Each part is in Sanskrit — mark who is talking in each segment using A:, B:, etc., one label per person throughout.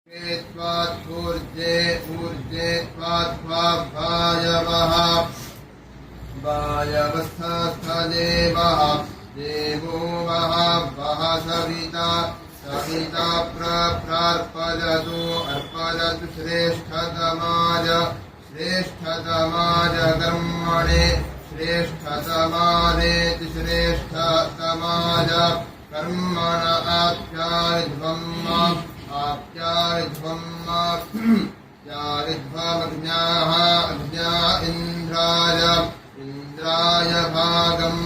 A: ऊर्जे ऊर्जे वायवः वायवस्थस्थदेवः देवो वः वः सविता सविता प्रार्पयतु अर्पयतु श्रेष्ठतमाय श्रेष्ठतमाय कर्मणे श्रेष्ठतमानेति श्रेष्ठतमाय कर्मण आप्यायध्वम् आप्यायध्वमग्न्याः अग्न्या इन्द्राय इन्द्राय भागं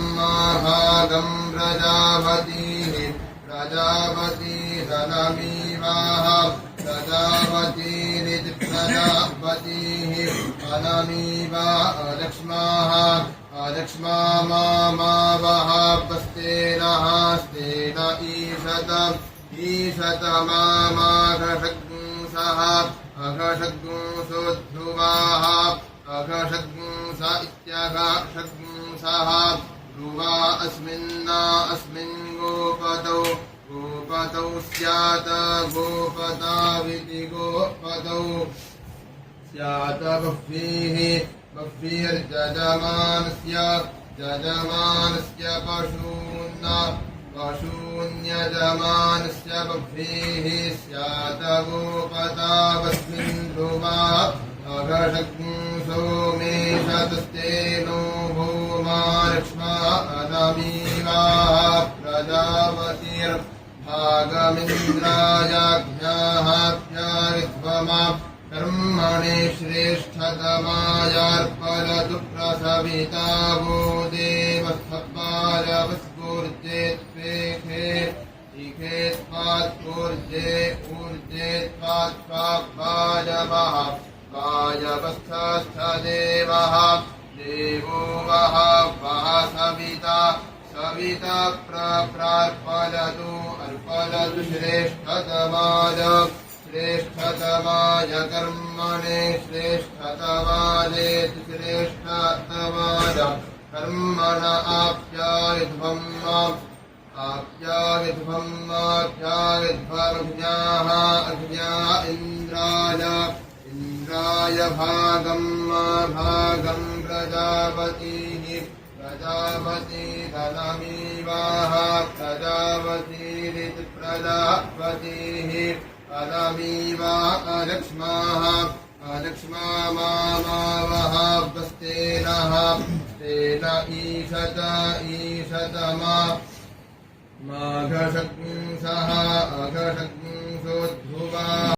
A: प्रजापतिः प्रजापतिरनमीवाः प्रजापतिरिति प्रजापतिः अनमीवा अलक्ष्माः अलक्ष्मा मावः स्तेनः स्तेन ईशत ईशतमाघषग्ंसः अघषग्ंसोऽध्रुवाः अघषग्ंस इत्यघषग्ंसः ध्रुवा अस्मिन् गोपतौ गोपतौ स्यात् गोपताविति गोपतौ स्यात् बह्वीः बह्वीर्जजमानस्य पशून्यजमानस्य बह्वीः स्यात् गोपतावस्मिन् ध्रुवा अघषग्ंसो मेषतस्तेनो भूमा लक्ष्मा अनमीवाः प्रजापतिर्भागमिन्द्रायाज्ञाः प्यारिध्वमा कर्मणे श्रेष्ठतमायार्पयतु प्रसविता वो देवस्तपारवस्फूर्जेत्पेखे इखे त्वात्पूर्जे ऊर्जे त्वात्वायवः वायवस्थस्थदेवः देवो वः वः सविता सविता प्रार्पयतु अर्पयतु श्रेष्ठतमाय श्रेष्ठतमाय कर्मणे श्रेष्ठतमानेति श्रेष्ठतमाय कर्मण आप्यायध्वमग्न्याः अग्न्या इन्द्राय भागं प्रजापतिः प्रजापतिरनमीवाः प्रजापतिरिति प्रजापतिः अनमीवा अलक्ष्माः अलक्ष्मा मावः स्तेनः स्तेन ईशतमाघषग्ंसः अघषग्ंसोऽध्रुवा